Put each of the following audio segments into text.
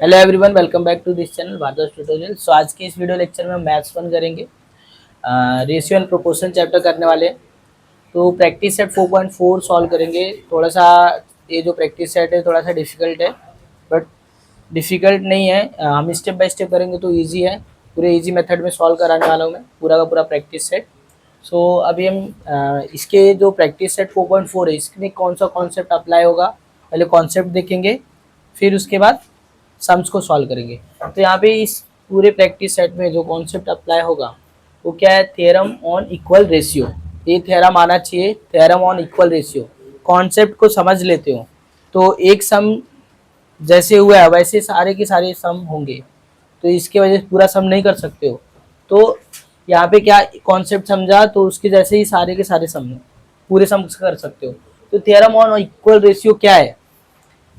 Hello everyone, welcome back to this channel Bhardwaj tutorial. So आज की इस वीडियो लेक्चर में हम मैथ्स 1 करेंगे, रेशियो एंड प्रोपोर्शन चैप्टर करने वाले हैं। तो प्रैक्टिस सेट 4.4 सॉल्व करेंगे। थोड़ा सा ये जो प्रैक्टिस सेट है थोड़ा सा डिफिकल्ट है, बट डिफिकल्ट नहीं है। हम स्टेप बाय स्टेप करेंगे तो ईजी है। पूरे ईजी मेथड में सॉल्व कराने वाला हूँ मैं पूरा का पूरा प्रैक्टिस सेट। सो अभी हम इसके जो प्रैक्टिस सेट 4.4 है इसमें कौन सा कॉन्सेप्ट अप्लाई होगा, पहले कॉन्सेप्ट देखेंगे, फिर उसके बाद सम्स को सॉल्व करेंगे। तो यहाँ पे इस पूरे प्रैक्टिस सेट में जो कॉन्सेप्ट अप्लाई होगा वो क्या है, थ्योरम ऑन इक्वल रेशियो। ये थ्योरम आना चाहिए, theorem on equal ratio. Concept को समझ लेते हो तो एक सम जैसे हुआ है वैसे सारे के सारे सम होंगे, तो इसके वजह से पूरा सम नहीं कर सकते हो। तो यहाँ पे क्या कॉन्सेप्ट समझा तो उसके जैसे ही सारे के सारे सम पूरे सम कर सकते हो। तो थ्योरम ऑन इक्वल रेशियो क्या है,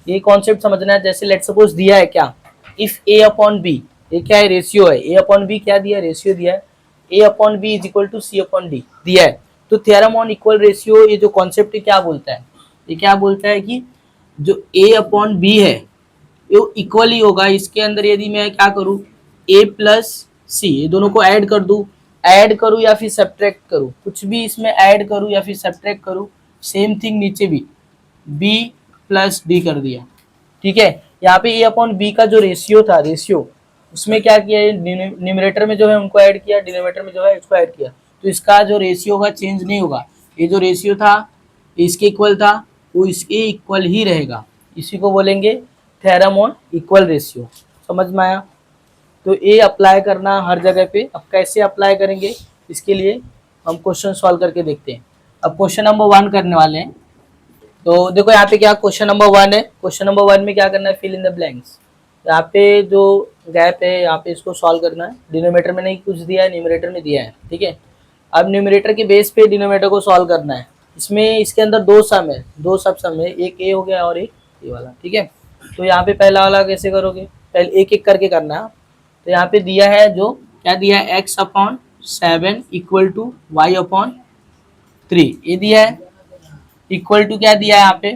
ये कॉन्सेप्ट समझना है। जैसे लेट सपोज दिया है क्या, इफ ए अपॉन बी, ये क्या है, रेशियो है। ए अपॉन बी क्या दिया है, रेशियो दिया है। A upon b is equal to c upon d दिया है। तो थ्योरम ऑन इक्वल रेशियो ये जो कॉन्सेप्ट है क्या बोलता है, ये क्या बोलता है कि जो ए अपॉन बी है ये इक्वल ही होगा। इसके अंदर यदि मैं क्या करूँ, ए प्लस सी ये दोनों को ऐड कर दूँ, ऐड करूँ या फिर सब्ट्रैक्ट करूँ, कुछ भी इसमें ऐड करूँ या फिर सब्ट्रैक्ट करूँ, सेम थिंग नीचे भी बी प्लस डी कर दिया। ठीक है, यहाँ पे ए अपॉन बी का जो रेशियो था, रेशियो उसमें क्या किया, न्यूमरेटर में जो है उनको ऐड किया, डिनोमिनेटर में जो है इसको ऐड किया। तो इसका जो रेशियो होगा चेंज नहीं होगा। ये जो रेशियो था इसके इक्वल था वो इसके इक्वल ही रहेगा। इसी को बोलेंगे थ्योरम ऑन इक्वल रेशियो। समझ में आया। तो ये अप्लाई करना हर जगह पे। अब कैसे अप्लाई करेंगे इसके लिए हम क्वेश्चन सॉल्व करके देखते हैं। अब क्वेश्चन नंबर 1 करने वाले हैं। तो देखो यहाँ पे क्या क्वेश्चन नंबर 1 है। क्वेश्चन नंबर 1 में क्या करना है, फिल इन द ब्लैंक्स। यहाँ पे जो गैप है यहाँ पे इसको सॉल्व करना है। डिनोमिनेटर में नहीं कुछ दिया है, न्यूमरेटर में दिया है। ठीक है, अब न्यूमरेटर के बेस पे डिनोमिनेटर को सॉल्व करना है। इसमें इसके अंदर दो सम है, दो सब सम है, एक ए हो गया और एक ए वाला। ठीक है, तो यहाँ पे पहला वाला कैसे करोगे, पहले एक एक करके करना है। तो यहाँ पे दिया है, जो क्या दिया है, x upon 7 equal to y upon 3 ये दिया है। इक्वल टू क्या दिया है यहाँ पे,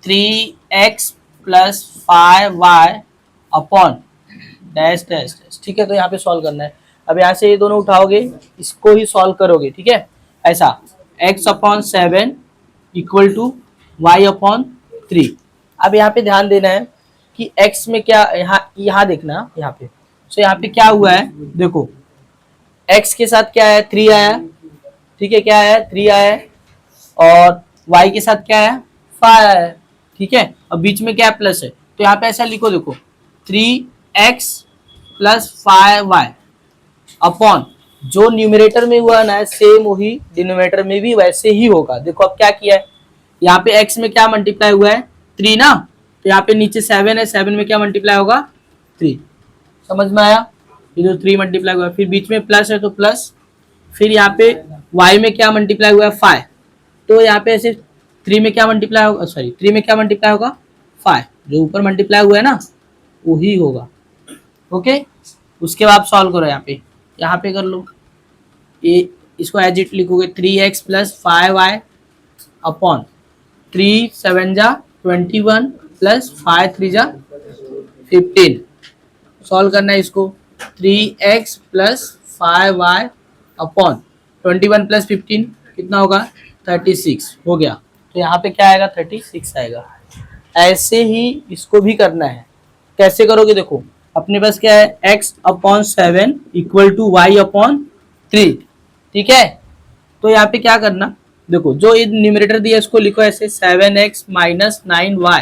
3x plus 5y upon dash dash dash. ठीक है, तो यहाँ पे सॉल्व करना है। अब यहाँ से ये दोनों उठाओगे, इसको ही सॉल्व करोगे। ठीक है, ऐसा x upon 7 equal to y upon 3। अब यहाँ पे ध्यान देना है कि x में क्या, यहाँ देखना यहाँ पे। सो यहाँ पे क्या हुआ है, देखो x के साथ क्या है, 3 आया। ठीक है, क्या है, 3 आया है। और y के साथ क्या है, 5 है। ठीक है, अब बीच में क्या है, प्लस है। तो यहाँ पे ऐसा लिखो, देखो 3x प्लस 5y अपॉन जो न्यूमरेटर में हुआ ना सेम वही डिनोमिनेटर में भी वैसे ही होगा। देखो अब क्या किया है, यहाँ पे x में क्या मल्टीप्लाई हुआ है, 3 ना। तो यहाँ पे नीचे 7 है, 7 में क्या मल्टीप्लाई होगा, 3। समझ में आया, ये जो 3 मल्टीप्लाई हुआ है, फिर बीच में प्लस है तो प्लस, फिर यहाँ पे y में क्या मल्टीप्लाई हुआ है, 5। तो यहाँ पे ऐसे 3 में क्या मल्टीप्लाई होगा, सॉरी 3 में क्या मल्टीप्लाई होगा, 5। जो ऊपर मल्टीप्लाई हुआ है ना वही होगा। ओके, उसके बाद सॉल्व करो। यहाँ पे कर लो, ये इसको एज इट लिखोगे, 3x प्लस 5y अपॉन 3 7 जा 21 प्लस 5 3 जा 15। सॉल्व करना है इसको, 3x plus 5y upon 21 plus 15 कितना होगा, 36 हो गया। तो यहाँ पे क्या आएगा, 36 आएगा। ऐसे ही इसको भी करना है। कैसे करोगे, देखो अपने पास क्या है, x upon 7 equal to y upon 3। ठीक है, तो यहाँ पे क्या करना, देखो जो ये न्यूमरेटर दिया इसको लिखो ऐसे, 7x माइनस 9y।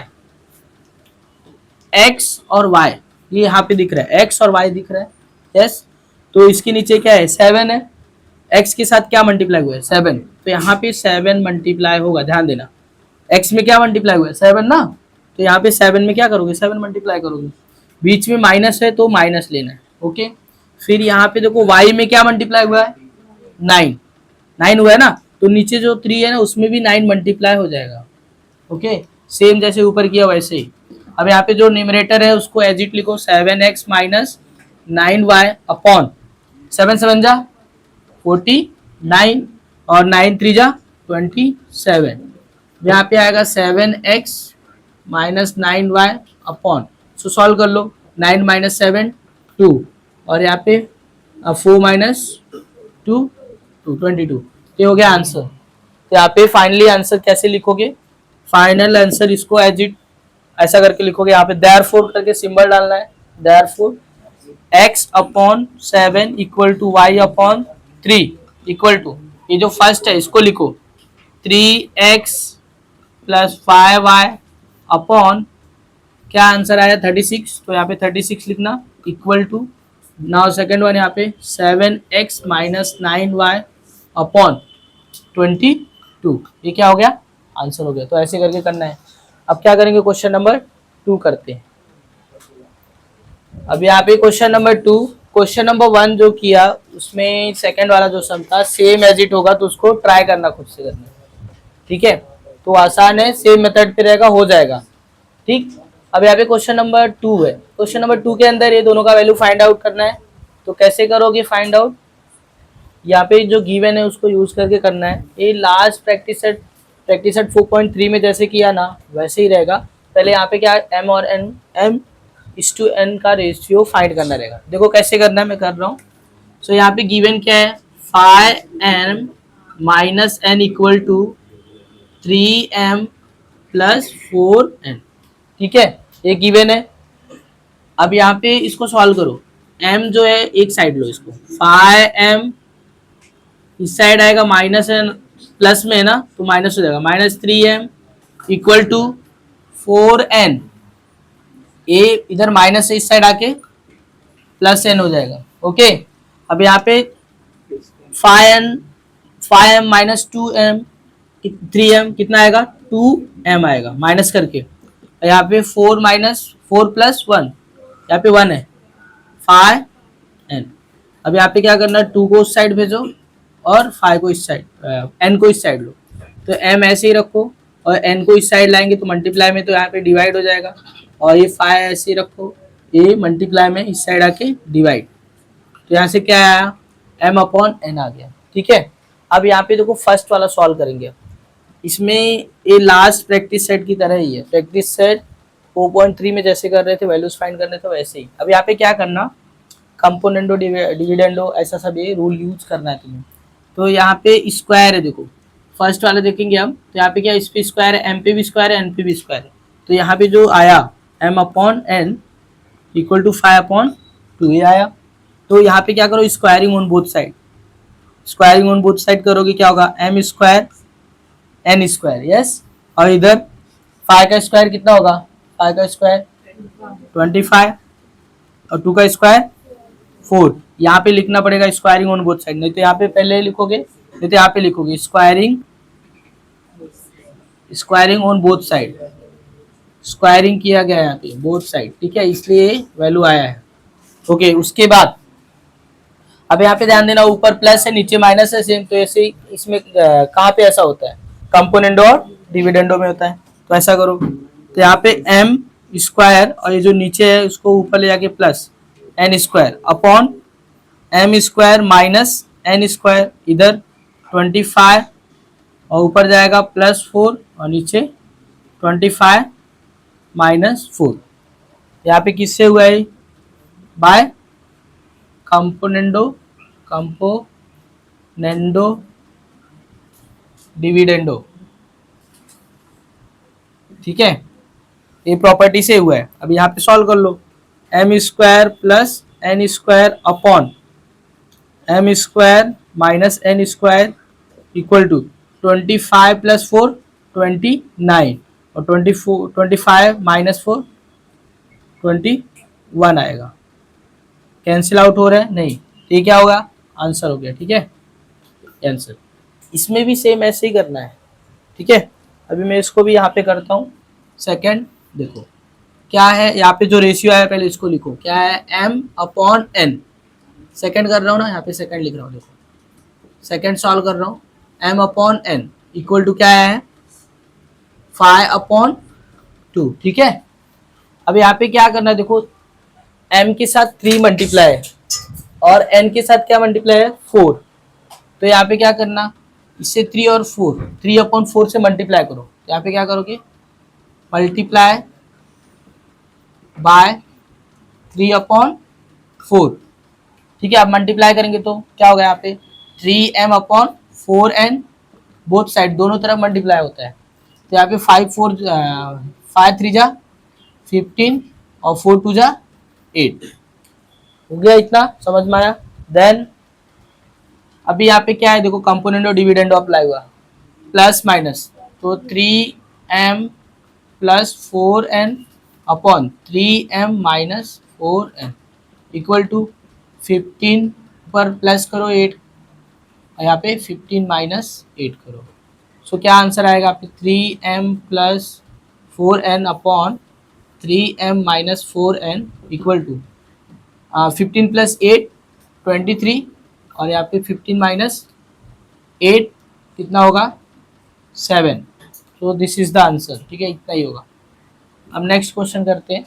x और y ये यहाँ पे दिख रहा है, x और y दिख रहा है। यस, तो इसके नीचे क्या है, 7 है। x के साथ क्या मल्टीप्लाई हुआ है, 7। तो यहाँ पे 7 मल्टीप्लाई होगा, ध्यान देना। x में क्या मल्टीप्लाई हुआ है, 7 ना। तो यहाँ पे 7 में क्या करोगे, 7 मल्टीप्लाई करोगे। बीच में माइनस है तो माइनस लेना है। ओके, फिर यहाँ पे देखो y में क्या मल्टीप्लाई हुआ है, 9। 9 हुआ है ना, तो नीचे जो 3 है ना उसमें भी 9 मल्टीप्लाई हो जाएगा। ओके, सेम जैसे ऊपर किया वैसे ही। अब यहाँ पे जो न्यूमरेटर है उसको एज इट लिखो, 7x माइनस 9y अपॉन 7 7 जा 49 और 9 3 जा 27। यहाँ पे आएगा 7x minus 9y upon so solve कर लो। 9 माइनस 7 2, और यहाँ पे 4 माइनस 2 2 22, ये हो गया आंसर। तो यहाँ पे फाइनली आंसर कैसे लिखोगे, फाइनल आंसर इसको एज इट ऐसा करके लिखोगे। यहाँ पे देयरफॉर करके सिंबल डालना है, therefore x upon 7 equal to y upon 3 equal to, ये जो फर्स्ट है इसको लिखो 3x प्लस 5y अपॉन, क्या आंसर आया 36, तो यहाँ पे 36 लिखना equal to, now second one यहाँ पे 7x माइनस 9y अपॉन 22, ये क्या हो गया आंसर हो गया। तो ऐसे करके करना है। अब क्या करेंगे, क्वेश्चन नंबर 2 करते हैं। अब यहाँ पे क्वेश्चन नंबर 2, क्वेश्चन नंबर 1 जो किया उसमें सेकंड वाला जो सम था सेम एज इट होगा, तो उसको ट्राई करना खुद से करना, ठीक है। तो आसान है, सेम मेथड पे रहेगा, हो जाएगा, ठीक। अब यहाँ पे क्वेश्चन नंबर 2 है। क्वेश्चन नंबर 2 के अंदर ये दोनों का वैल्यू फाइंड आउट करना है। तो कैसे करोगे फाइंड आउट, यहाँ पे जो गिवन है उसको यूज करके करना है। ये लास्ट प्रैक्टिस सेट 4.3 में जैसे किया ना वैसे ही रहेगा। पहले यहाँ पे क्या m और n, m/n का रेशियो फाइंड करना रहेगा। देखो कैसे करना है, मैं कर रहा हूँ। सो यहाँ पे गिवन क्या है, 5m minus n equal to 3m plus 4n, ठीक है, ये गिवन है। अब यहाँ पे इसको सॉल्व करो। m जो है एक साइड लो इसको, 5m इस साइड आएगा माइनस एन, प्लस में है ना तो माइनस हो जाएगा, -3m इक्वल टू 4n, ए इधर माइनस से इस साइड आके प्लस n हो जाएगा, ओके। अब यहाँ पे 5m माइनस 2m 3m कितना आएगा, 2m आएगा माइनस करके। यहाँ पे 4 माइनस 4 प्लस 1, यहाँ पे 1 है, 5n। अब यहाँ पे क्या करना है, 2 को उस साइड भेजो और 5 को इस साइड, n को इस साइड लो। तो m ऐसे ही रखो और n को इस साइड लाएंगे तो मल्टीप्लाई में, तो यहाँ पे डिवाइड हो जाएगा। और ये 5 ऐसे ही रखो, ये मल्टीप्लाई में इस साइड आके डिवाइड, तो यहाँ से क्या आया, m अपॉन n आ गया, ठीक है। अब यहाँ पे देखो फर्स्ट वाला सॉल्व करेंगे। इसमें ये लास्ट प्रैक्टिस सेट की तरह ही है, प्रैक्टिस सेट 4.3 में जैसे कर रहे थे वैल्यूज फाइंड करने थे वैसे ही। अब यहाँ पे क्या करना, कंपोनेंडो डिविडेंडो ऐसा सब ये रूल यूज करना है तुम्हें। तो यहाँ पे स्क्वायर है, देखो फर्स्ट वाला देखेंगे हम, तो यहाँ पे क्या इस पे स्क्वायर है, एम पे भी स्क्वायर है, एन पे भी स्क्वायर है। तो यहाँ पे जो आया m upon n equal to 5/2 ये आया। तो यहाँ पे क्या करो, squaring on both side, squaring on both side करोगे क्या होगा, m square n square, yes. और इधर 5 का स्क्वायर कितना होगा, 5 का स्क्वायर 25 और 2 का स्क्वायर 4। यहाँ पे लिखना पड़ेगा स्क्वायरिंग ऑन बोथ साइड, नहीं तो यहाँ पे पहले लिखोगे, नहीं तो यहाँ पे लिखोगे squaring on both side, squaring किया गया है यहाँ पे बोथ साइड, ठीक है, इसलिए वैल्यू आया है, ओके। उसके बाद अब यहाँ पे ध्यान देना, ऊपर प्लस है नीचे माइनस है सेम, तो ऐसे ही इसमें कहाँ पे ऐसा होता है, कंपोनेंडो और डिविडेंडो में होता है। तो ऐसा करो, तो यहाँ पे m स्क्वायर और ये जो नीचे है उसको ऊपर ले जाके plus n square upon m square minus n square, इधर 25 और ऊपर जाएगा +4 और नीचे 25 -4। यहाँ पे किससे हुआ है, बाय कंपोनेंडो डिविडेंडो, ठीक है, ये प्रॉपर्टी से हुआ है। अब यहाँ पे सॉल्व कर लो, m square plus n square upon m square minus n square equal to 25 + 4 29 और 25 - 4 21 आएगा। कैंसिल आउट हो रहा है नहीं, ये क्या होगा, आंसर हो गया, ठीक है, आंसर। इसमें भी सेम ऐसे ही करना है, ठीक है। अभी मैं इसको भी यहाँ पे करता हूँ सेकंड। देखो क्या है, यहाँ पे जो रेशियो आया पहले इसको लिखो, क्या है m अपॉन n, सेकंड कर रहा हूँ ना, यहाँ पे सेकंड लिख रहा हूँ, देखो सेकंड सॉल्व कर रहा हूँ, m upon n equal to क्या है 5/2, ठीक है। अब यहाँ पे क्या करना है, देखो m के साथ 3 मल्टीप्लाई है और n के साथ क्या मल्टीप्लाई है 4। तो यहाँ पे क्या करना, इससे 3 और 4, 3/4 से मल्टीप्लाई करो। यहाँ पे क्या करोगे, मल्टीप्लाई बाय 3/4। ठीक है, अब मल्टीप्लाई करेंगे तो क्या होगा यहाँ पे 3m/4n, बोथ साइड दोनों तरफ मल्टीप्लाई होता है। तो यहाँ पे 5 3 और 4 2 8 हो गया। इतना समझ में आया। देन अभी यहाँ पे क्या है देखो, कंपोनेंट और डिविडेंड अप्लाई हुआ, प्लस माइनस, तो 3m+4n/3m-4n इक्वल टू 15 पर प्लस करो 8, यहाँ पे 15 - 8 करो। सो क्या आंसर आएगा आपके 3m+4n/3m-4n इक्वल टू 15 + 8 23, और यहाँ पे 15 - 8 कितना होगा 7। So this is the answer. ठीक है, इतना ही होगा। अब नेक्स्ट क्वेश्चन करते हैं।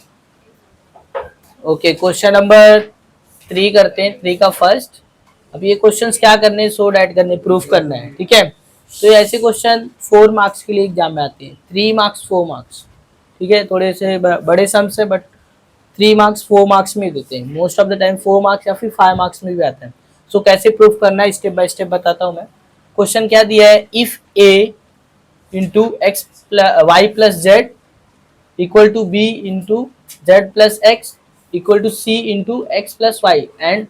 ओके, क्वेश्चन नंबर 3 करते हैं, 3 का फर्स्ट। अब ये क्वेश्चंस क्या करने हैं, सॉर्ट ऐड करने, प्रूफ करना है। ठीक है, तो ये ऐसे क्वेश्चन 4 मार्क्स के लिए एग्जाम में आते हैं, 3 मार्क्स 4 मार्क्स। ठीक है, थोड़े से बड़े सम से, बट 3 मार्क्स 4 मार्क्स में देते हैं most of the time, 4 marks या फिर 5 मार्क्स में भी आते हैं। सो कैसे प्रूफ करना है स्टेप बाय स्टेप बताता हूँ मैं। क्वेश्चन क्या दिया है, if a into x y plus z equal to b into z plus x equal to c into x plus y and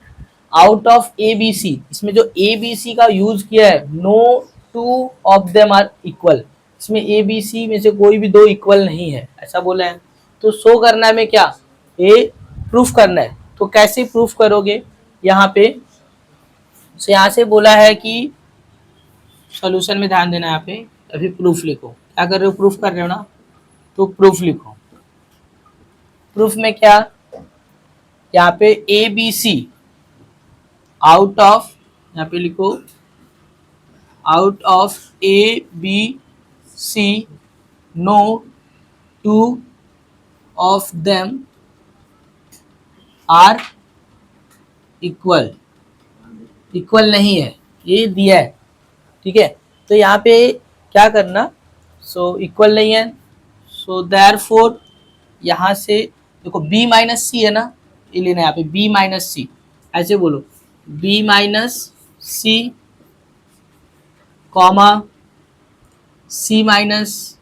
out of a b c. इसमें जो a b c का use किया है, no two of them are equal, इसमें a b सी में से कोई भी दो इक्वल नहीं है, ऐसा बोला है। तो शो करना है में क्या, ए प्रूफ करना है। तो कैसे प्रूफ करोगे, यहाँ पे से यहाँ से बोला है कि सॉल्यूशन में ध्यान देना है। यहाँ पे अभी प्रूफ लिखो, क्या कर रहे हो, प्रूफ कर रहे हो ना, तो प्रूफ लिखो। प्रूफ में क्या, यहाँ पे a b c out of, यहाँ पे लिखो out of a b c no two of them are equal, equal नहीं है, ये दिया है। ठीक है, तो यहाँ पे क्या करना, सो इक्वल नहीं है, सो देयरफॉर यहाँ से देखो b माइनस सी है ना, ये लेना है यहाँ पे b माइनस सी, ऐसे बोलो b minus C comma c minus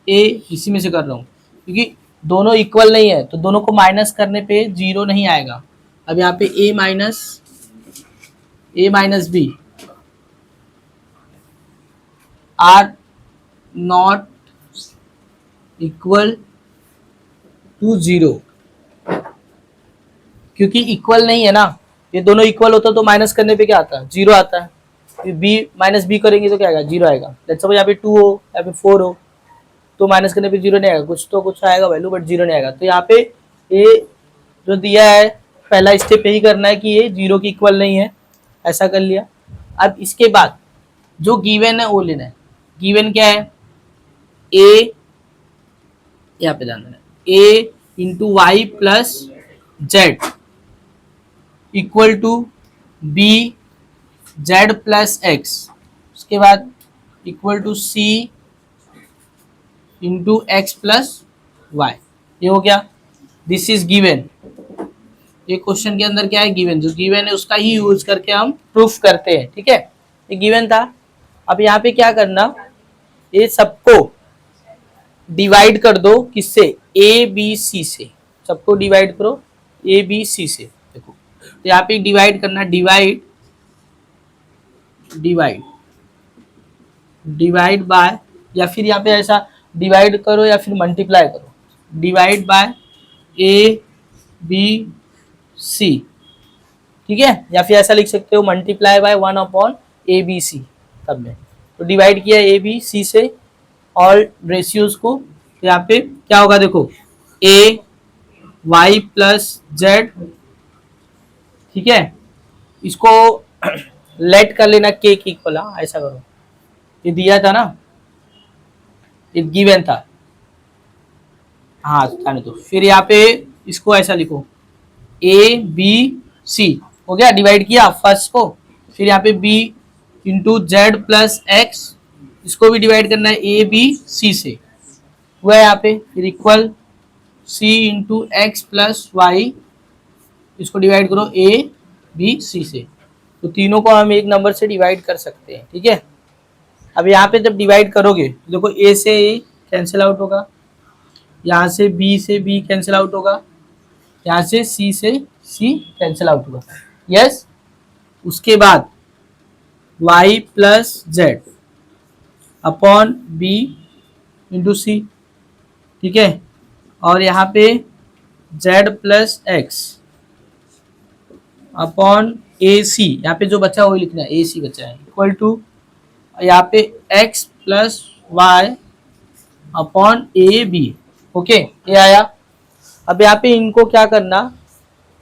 ए, इसी में से कर रहा हूँ क्योंकि दोनों इक्वल नहीं है, तो दोनों को माइनस करने पे 0 नहीं आएगा। अब यहाँ पे a minus b are not equal to 0, क्योंकि इक्वल नहीं है ना, ये दोनों इक्वल होता तो माइनस करने पे क्या आता है 0 आता है। बी माइनस बी करेंगे तो क्या आएगा 0 आएगा। लेट्स सपोज यहाँ पे 2 हो या फिर 4 हो तो माइनस करने पे 0 नहीं आएगा, कुछ तो कुछ आएगा वैल्यू, बट 0 नहीं आएगा। तो यहाँ पे ये जो दिया है पहला स्टेप यही करना है कि ये 0 की इक्वल नहीं है, ऐसा कर लिया। अब इसके बाद जो गिवन है वो लेना है। गिवन क्या है, ए, यहाँ पे ध्यान देना, a into y plus z equal to b z plus x, उसके बाद equal to c into x plus y. ये हो गया, दिस इज गिवन। ये क्वेश्चन के अंदर क्या है, गिवन, जो गिवन है उसका ही यूज करके हम प्रूफ करते हैं। ठीक है, ये गिवन था। अब यहाँ पे क्या करना, ये सबको डिवाइड कर दो, किससे, ए बी सी से, सबको डिवाइड करो ए बी सी से। देखो तो यहाँ पे डिवाइड करना, डिवाइड डिवाइड डिवाइड बाय, या फिर यहाँ पे ऐसा डिवाइड करो या फिर मल्टीप्लाई करो, divide by a b c. ठीक है, या फिर ऐसा लिख सकते हो मल्टीप्लाई बाय 1/ABC, तब में तो डिवाइड किया ए बी सी से ऑल रेशियोज को। तो यहाँ पे क्या होगा देखो, ए वाई प्लस जेड, ठीक है, इसको लेट कर लेना के की इक्वल, ऐसा करो, ये दिया था ना, ये गिवन था, हाँ जाने दो। फिर यहाँ पे इसको ऐसा लिखो ए बी सी, हो गया, डिवाइड किया फर्स्ट को। फिर यहाँ पे b into z plus x, इसको भी डिवाइड करना है ए बी सी से, हुआ है यहाँ पे। फिर equal c into x plus y, इसको डिवाइड करो ए बी सी से, तो तीनों को हम एक नंबर से डिवाइड कर सकते हैं, ठीक है। अब यहाँ पे जब डिवाइड करोगे तो देखो ए से ए कैंसिल आउट होगा, यहाँ से बी कैंसिल आउट होगा, यहाँ से सी कैंसिल आउट होगा, यस। उसके बाद y plus z upon b into c, ठीक है। और यहाँ पे z plus x upon a c, यहाँ पे जो बचा है वही लिखना है, ए सी बचा है, इक्वल टू यहाँ पे x plus y upon a b, okay, ये आया। अब यहाँ पे इनको क्या करना,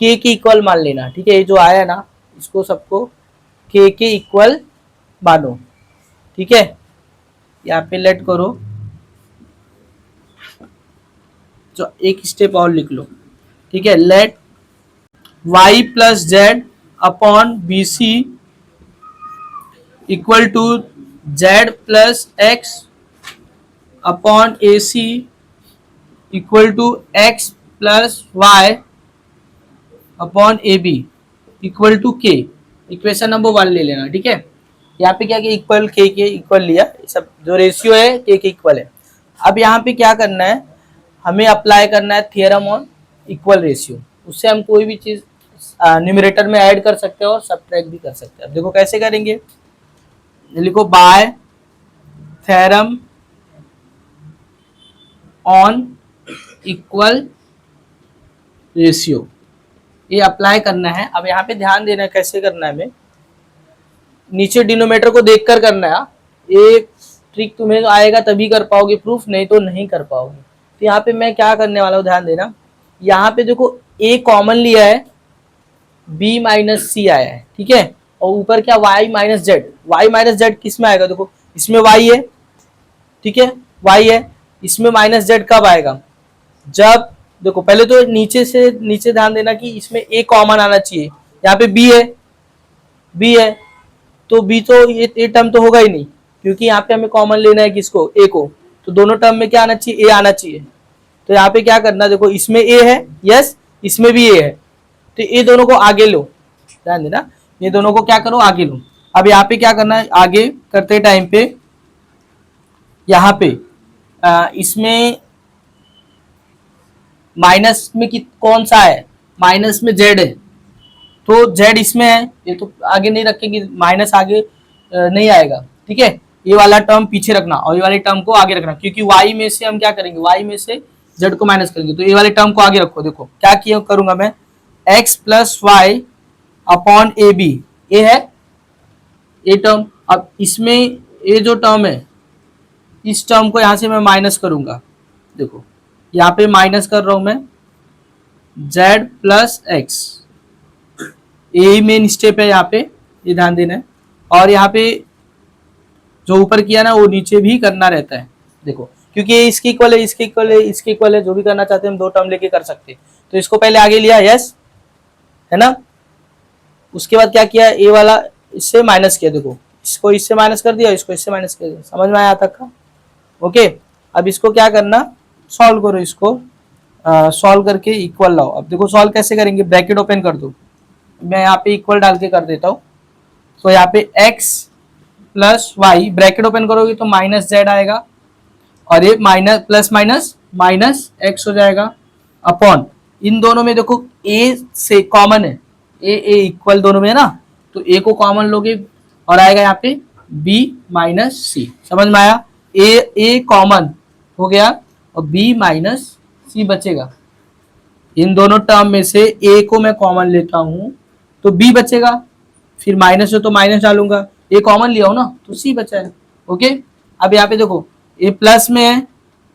k के इक्वल मान लेना, ठीक है। ये जो आया ना इसको सबको k के इक्वल मानो, ठीक है। यहाँ पे लेट करो, जो एक स्टेप और लिख लो, ठीक है। Let y plus z upon b c equal to z plus x upon a c equal to x plus y upon a b equal to k. Equation number 1 ले लेना, ठीक है। यहाँ पे क्या किया, इक्वल के इक्वल लिया, सब जो रेशियो है के इक्वल है। अब यहाँ पे क्या करना है, हमें अप्लाई करना है थियरम ऑन इक्वल रेशियो। उससे हम कोई भी चीज न्यूमरेटर में ऐड कर सकते हैं और सबट्रैक्ट भी कर सकते हैं। अब देखो कैसे करेंगे, लिखो bye theorem on equal ratio, ये अप्लाई करना है। अब यहाँ पे ध्यान देना कैसे करना है, हमें नीचे डिनोमीटर को देखकर करना है। ये ट्रिक तुम्हें आएगा तभी कर पाओगे प्रूफ, नहीं तो नहीं कर पाओगे। तो यहाँ पे मैं क्या करने वाला हूँ, ध्यान देना। यहाँ पे देखो a कॉमन लिया है, b माइनस सी आया है, ठीक है। और ऊपर क्या y माइनस जेड किस में आएगा, देखो इसमें y है, ठीक है, y है। इसमें माइनस जेड कब आएगा, जब देखो पहले तो नीचे ध्यान देना कि इसमें a कॉमन आना चाहिए। यहाँ पे b है तो b तो ये टर्म तो होगा ही नहीं, क्योंकि यहाँ पे हमें कॉमन लेना है किसको, a को। तो दोनों टर्म में क्या आना चाहिए, a आना चाहिए। तो यहाँ पे क्या करना, देखो इसमें a है, यस, इसमें भी a है, तो ये दोनों को आगे लो, ध्यान देना, ये दोनों को क्या करो, आगे लो। अब यहाँ पे क्या करना है, आगे करते टाइम पे यहाँ पे इसमें माइनस में कौन सा है, माइनस में जेड है, तो जेड इसमें है, ये तो आगे नहीं रखेंगे, माइनस आगे नहीं आएगा, ठीक है। ये वाला टर्म पीछे रखना और ये वाले टर्म को आगे रखना, क्योंकि y में से हम क्या करेंगे, y में से z को माइनस करेंगे, तो ये वाले टर्म को आगे रखो। देखो क्या किया करूंगा मैं, x plus y upon a b, ये है ये टर्म। अब इसमें ये जो टर्म है, इस टर्म को यहां से मैं माइनस करूंगा, देखो यहाँ पे माइनस कर रहा हूं मैं, z प्लस एक्स, यही मेन स्टेप है यहाँ पे, ये ध्यान देना है। और यहाँ पे जो ऊपर किया ना वो नीचे भी करना रहता है, देखो क्योंकि ये इसके इक्वल है, इसके इक्वल है, इसके इक्वल है, जो भी करना चाहते हैं हम दो टर्म लेके कर सकते हैं। तो इसको पहले आगे लिया, यस है ना। उसके बाद क्या किया, ए वाला इससे माइनस किया, देखो इसको इससे माइनस कर दिया, इसको इससे माइनस कर दिया, समझ में आया तक का, ओके। अब इसको क्या करना, सॉल्व करो, इसको सॉल्व करके इक्वल लाओ। अब देखो सॉल्व कैसे करेंगे, ब्रैकेट ओपन कर दो, मैं यहाँ पे इक्वल डाल के कर देता हूँ। तो यहाँ पे x plus y, bracket open करोगे तो माइनस जेड आएगा, और ये minus plus minus minus x हो जाएगा, अपॉन इन दोनों में देखो a से कॉमन है, a इक्वल दोनों में है ना, तो a को कॉमन लोगे और आएगा यहाँ पे b माइनस सी, समझ में आया। a कॉमन हो गया और b माइनस सी बचेगा। इन दोनों टर्म में से a को मैं कॉमन लेता हूं तो b बचेगा, फिर माइनस हो तो माइनस डालूंगा, a कॉमन लिया हो ना तो c बचा है, ओके। अब यहाँ पे देखो a प्लस में है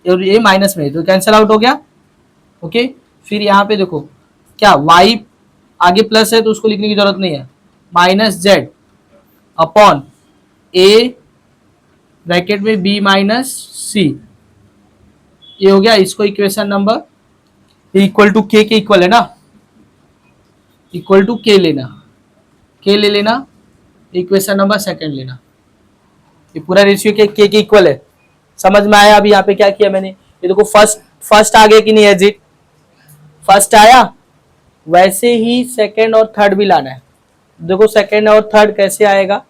और a माइनस में है, तो कैंसिल आउट हो गया, ओके। फिर यहाँ पे देखो क्या y आगे प्लस है तो उसको लिखने की जरूरत नहीं है, minus z upon a bracket में b माइनस सी, ये हो गया। इसको इक्वेशन नंबर इक्वल टू के इक्वल है ना, इक्वल टू के लेना, के ले लेना, इक्वेशन नंबर सेकंड लेना, ये पूरा रेशियो के इक्वल है, समझ में आया। अभी यहाँ पे क्या किया मैंने, ये देखो फर्स्ट आ गया कि नहीं एग्जिट, फर्स्ट आया वैसे ही सेकंड और थर्ड भी लाना है। देखो सेकंड और थर्ड कैसे आएगा,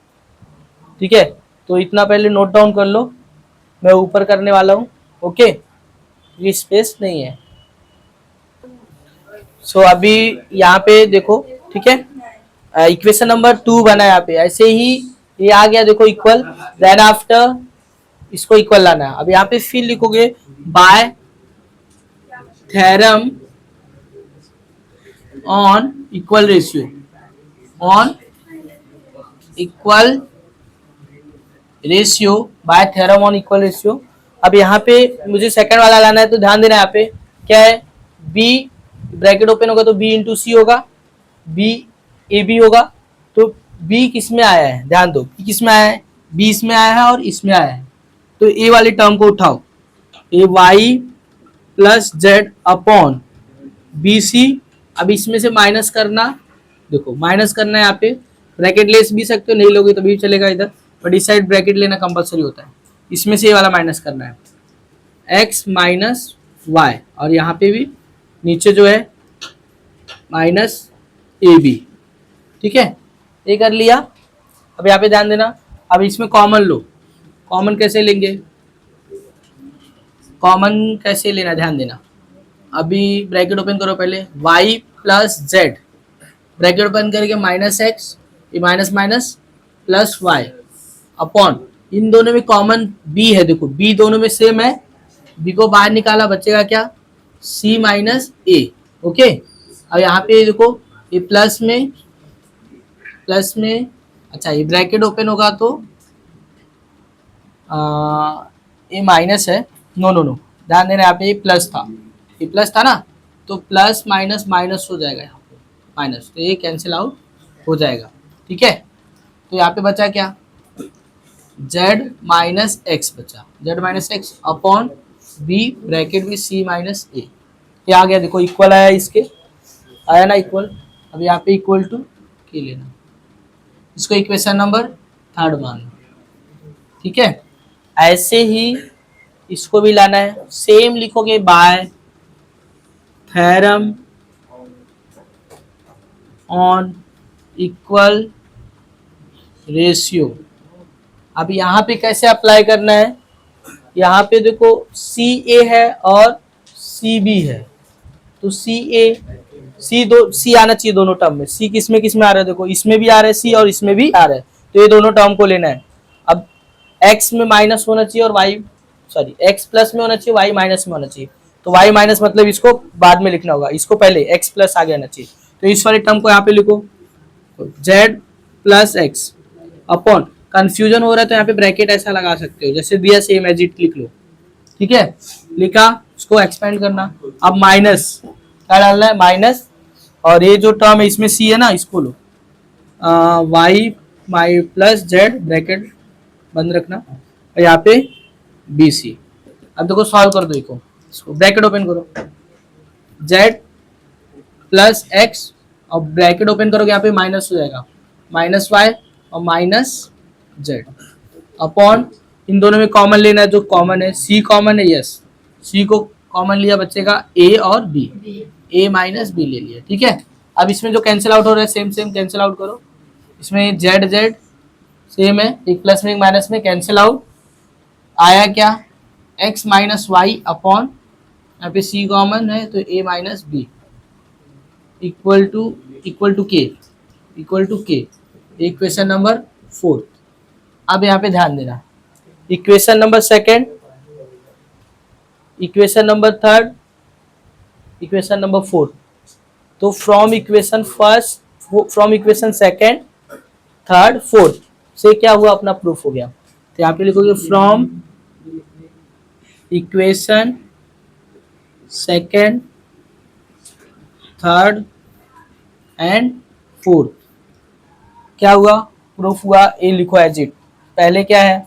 ठीक है, तो इतना पहले नोट डाउन कर लो, मैं ऊपर करने वाला हूँ। ओके, ये स्पेस नहीं है। सो अभी यहाँ पे देखो, ठीक है, इक्वेशन नंबर 2 बना यहाँ पे, ऐसे ही ये आ गया देखो इक्वल, देन आफ्टर इसको इक्वल लाना है। अब यहाँ पे फिर लिखोगे bye theorem on equal ratio, on equal ratio, bye theorem on equal ratio. अब यहाँ पे मुझे सेकंड वाला लाना है, तो ध्यान देना यहाँ पे क्या है, बी ब्रैकेट ओपन होगा तो बी इंटू सी होगा, बी ए बी होगा। तो बी किस में आया है, ध्यान दो, बी किस में आया है, बी इसमें आया है और इसमें आया है, तो ए वाले टर्म को उठाओ, a y plus z upon b c. अब इसमें से माइनस करना, देखो माइनस करना है, यहाँ पे ब्रैकेट ले भी सकते हो, नहीं लोगे तो भी चलेगा इधर, बट इस साइड ब्रैकेट लेना कंपलसरी होता है। इसमें से ये वाला माइनस करना है, x माइनस वाई, और यहाँ पे भी नीचे जो है माइनस ए बी, ठीक है, ये कर लिया। अब यहाँ पे ध्यान देना, अब इसमें कॉमन लो, कॉमन कैसे लेंगे, कॉमन कैसे लेना ध्यान देना। अभी ब्रैकेट ओपन करो पहले, y plus z, bracket open करके माइनस एक्स, ये minus minus plus y upon, इन दोनों में कॉमन b है, देखो b दोनों में सेम है, b को बाहर निकाला, बचेगा क्या, c माइनस ए। ओके, अब यहाँ पे देखो ये प्लस में, अच्छा ये ब्रैकेट ओपन होगा तो ये माइनस है, नो नो नो, ध्यान देना यहाँ पे ये प्लस था, ये प्लस था ना, तो प्लस माइनस माइनस हो जाएगा यहाँ पे माइनस, तो ये कैंसिल आउट हो जाएगा, ठीक है। तो यहाँ पे बचा क्या, z माइनस एक्स बचा, z minus x upon b bracket में c माइनस ए, ये आ गया, देखो इक्वल आया, इसके आया ना इक्वल। अब यहाँ पे इक्वल टू के लेना, इसको इक्वेशन नंबर 3 मान, ठीक है। ऐसे ही इसको भी लाना है, सेम लिखोगे bye theorem on equal ratio. अब यहाँ पे कैसे अप्लाई करना है, यहाँ पे देखो सी ए है और सी बी है, तो सी ए सी दो सी आना चाहिए दोनों टर्म में, सी किस में आ रहा है, देखो इसमें भी आ रहा है सी और इसमें भी आ रहा है, तो ये दोनों टर्म को लेना है। अब x में माइनस होना चाहिए और y, सॉरी x प्लस में होना चाहिए, y माइनस में होना चाहिए, तो y माइनस मतलब इसको बाद में लिखना होगा, इसको पहले x प्लस आगे आना चाहिए, तो इस वाले टर्म को यहाँ पे लिखो z plus x upon, confusion हो रहा है तो यहाँ पे ब्रैकेट ऐसा लगा सकते हो जैसे दिया सेम एज इट लिख लो, ठीक है, लिखा, उसको एक्सपेंड करना। अब माइनस क्या डालना है, माइनस, और ये जो टर्म है इसमें सी है ना, इसको लो वाई माई प्लस जेड ब्रैकेट बंद रखना, और यहाँ पे बी सी। अब देखो सॉल्व कर दो इसको ब्रैकेट ओपन करो, z प्लस एक्स, और ब्रैकेट ओपन करोगे यहाँ पे माइनस हो जाएगा, माइनस वाई और माइनस जेड अपॉन, इन दोनों में कॉमन लेना है, जो कॉमन है c कॉमन है, यस c को कॉमन लिया, बचेगा a और b, a माइनस b ले लिया, ठीक है। अब इसमें जो कैंसिल आउट हो रहा है सेम सेम कैंसिल आउट करो, इसमें z z सेम है, एक प्लस में एक माइनस में कैंसिल आउट, आया क्या, x माइनस वाई अपॉन, यहाँ पे c कॉमन है तो a minus b equal to k, equation number 4। अब यहाँ पे ध्यान देना, equation number 2, equation number 3, equation number 4, तो फ्रॉम इक्वेशन 2, 3, 4 से क्या हुआ, अपना प्रूफ हो गया। तो यहाँ पे लिखोगे फ्रॉम इक्वेशन 2, 3 एंड 4 क्या हुआ, प्रूफ हुआ, ए लिखो एज इट, पहले क्या है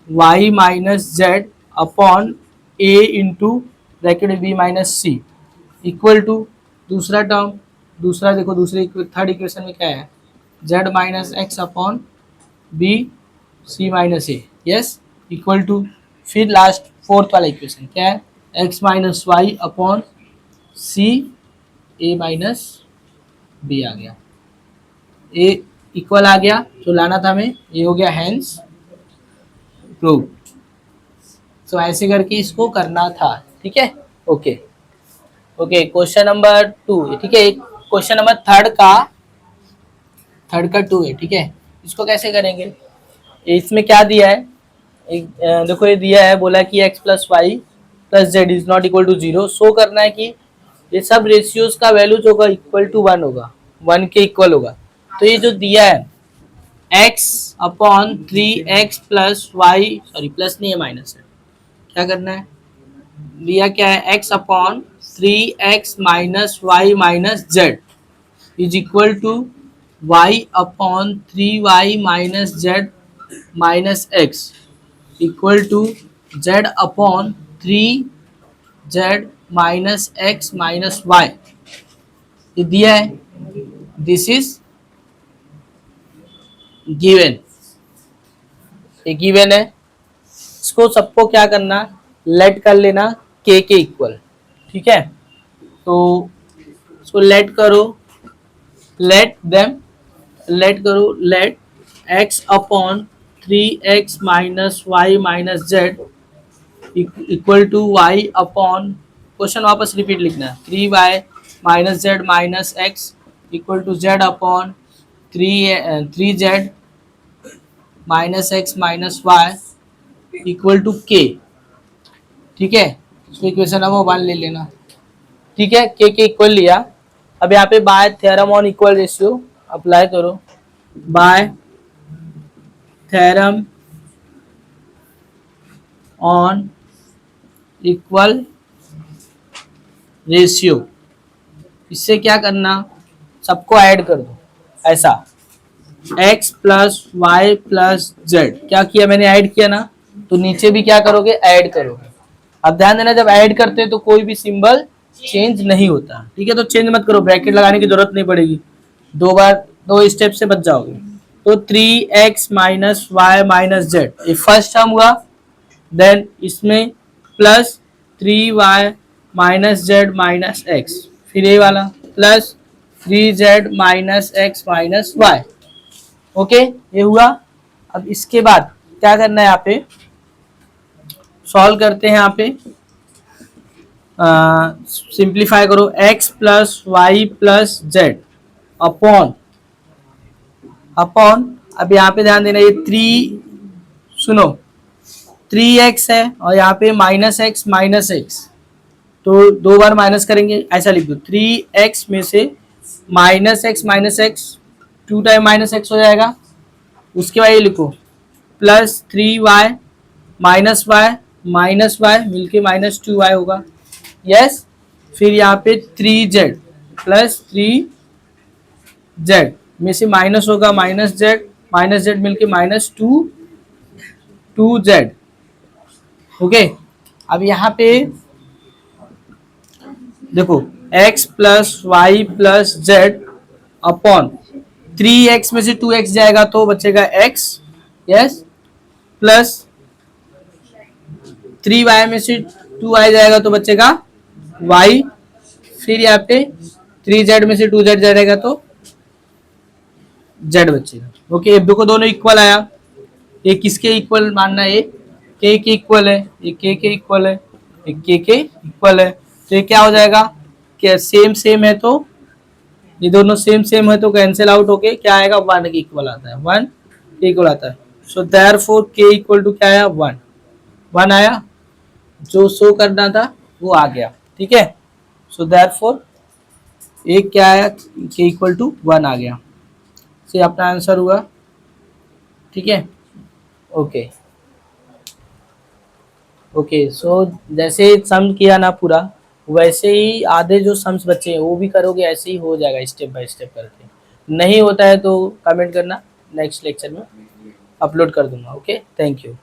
y minus z upon a into bracket b minus c equal to, दूसरा टर्म, दूसरा देखो दूसरे थर्ड इक्वेशन में क्या है, z minus x upon b c minus a, yes equal to, फिर लास्ट फोर्थ वाला इक्वेशन क्या है, x minus y upon c a minus b आ गया, ए इक्वल आ गया जो लाना था हमें, ये हो गया हैंस प्रूव। तो ऐसे करके इसको करना था, ठीक है। ओके ओके, क्वेश्चन नंबर 2, ठीक है। क्वेश्चन नंबर थर्ड का 2 है, ठीक है। इसको कैसे करेंगे, इसमें क्या दिया है, देखो ये दिया है, बोला कि x plus y plus z is not equal to 0। Show करना है कि ये सब रेशियोज का वैल्यू जो होगा इक्वल टू 1 होगा, 1 के इक्वल होगा। तो ये जो दिया है x अपॉन 3x plus y, sorry plus नहीं है माइनस है, क्या करना है, दिया क्या है, x अपॉन 3x minus y minus z is equal to y अपॉन 3y minus z minus x equal to z upon 3z minus x minus y. ये दिया है, दिस इज गिवन, ये गिवन है। इसको सबको क्या करना, लेट कर लेना k के इक्वल, ठीक है। तो इसको लेट करो, लेट देम, लेट करो, लेट x अपॉन 3x minus y minus z equal to y upon, question वापस रिपीट लिखना है, 3y minus z minus x equal to z upon 3z minus x minus y equal to k, ठीक है। तो equation number 1 ले लेना, ठीक है, k के इक्वल लिया। अब यहाँ पे by theorem on equal ratio apply करो, by theorem on equal ratio, इससे क्या करना, सबको ऐड कर दो ऐसा, x plus y plus z, क्या किया मैंने, ऐड किया ना, तो नीचे भी क्या करोगे, ऐड करोगे। अब ध्यान देना, जब ऐड करते हैं तो कोई भी सिंबल चेंज नहीं होता, ठीक है। तो चेंज मत करो, ब्रैकेट लगाने की जरूरत नहीं पड़ेगी, दो बार 2 स्टेप से बच जाओगे। तो 3x minus y minus z, ये फर्स्ट टर्म हुआ, देन इसमें plus 3y minus z minus x, फिर ये वाला plus 3z minus x minus y, okay, ये हुआ। अब इसके बाद क्या करना है, यहाँ पे सॉल्व करते हैं, यहाँ पे सिंप्लीफाई करो, x plus y plus z upon upon, अब यहाँ पे ध्यान देना, ये 3, सुनो 3x है और यहाँ पे माइनस एक्स माइनस एक्स, तो 2 बार माइनस करेंगे, ऐसा लिख दो, 3x में से minus x 2 time minus x हो जाएगा। उसके बाद ये लिखो प्लस 3y माइनस वाई मिलके माइनस 2y होगा, यस। फिर यहाँ पे 3z प्लस 3z में से माइनस होगा माइनस जेड मिलके माइनस 2z, ओके। अब यहाँ पे देखो x plus y plus z upon 3x में से 2x जाएगा तो बचेगा x, यस, प्लस 3y में से 2y जाएगा तो बचेगा y, फिर यहाँ पे 3z में से 2z जाएगा तो z बचेगा, ओके। अब देखो दोनों इक्वल आया, ये किसके इक्वल मानना है, ये k के इक्वल है, ये k के इक्वल है, ये k के इक्वल है, तो ये क्या हो जाएगा, क्या सेम सेम है, तो ये दोनों सेम सेम है तो कैंसिल आउट होके क्या आएगा, 1 के इक्वल आता है, 1 के इक्वल आता है। So therefore k equal to क्या आया, 1 आया, जो शो करना था वो आ गया, ठीक है। सो देयरफॉर एक क्या आया, k इक्वल टू 1 आ गया, से अपना आंसर हुआ, ठीक है। ओके ओके, सो जैसे सम किया ना पूरा, वैसे ही आधे जो सम्स बचे हैं वो भी करोगे, ऐसे ही हो जाएगा स्टेप बाय स्टेप करके। नहीं होता है तो कमेंट करना, नेक्स्ट लेक्चर में अपलोड कर दूंगा, ओके। Thank you.